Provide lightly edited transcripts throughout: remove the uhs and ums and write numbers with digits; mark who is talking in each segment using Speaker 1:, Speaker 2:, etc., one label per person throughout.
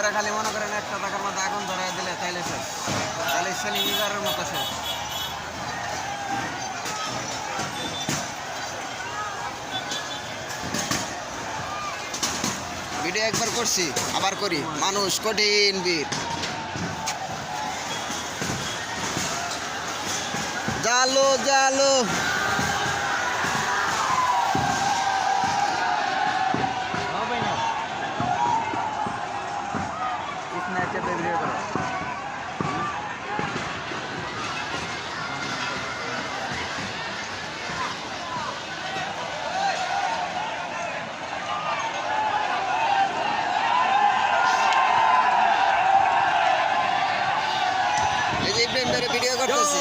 Speaker 1: করে খালি মনে করেন 1 টাকার মধ্যে আগুন ধরায় দিলে তাইলে শেষ, তাহলে শনিবারের মতো শেষ। ভিডিও একবার করছি, আবার করি, মানুষ কঠিন বীর। জালো জালো ভিডিও করতেছি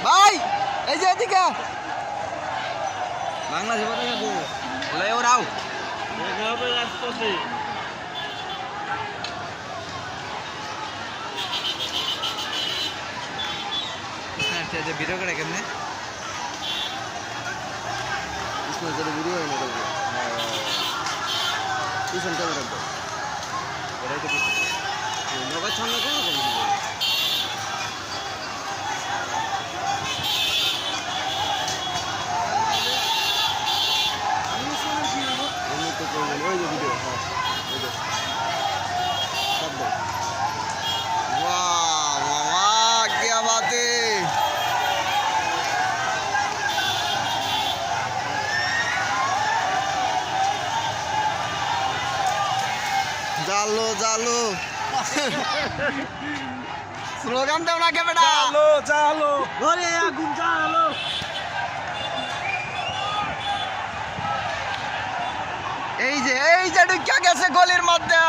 Speaker 1: ভাই, এই যে এদিকে বাংলাদেশ বলে ওরাও ভিডিও করে কেমনে ভিডিও হয় না পিছন ক্যামেরা এটাই তো নগদ সামনে কেন ওই যে ভিডিও, হ্যাঁ ওই যে শব্দ। वाह मामा क्या बात है। जालो जालो स्लोगान दो ना क्या बेटा,
Speaker 2: जालो जालो घरे आगुन जालो।
Speaker 1: এই যে ঢুকিয়া গেছে গলির মধ্যে।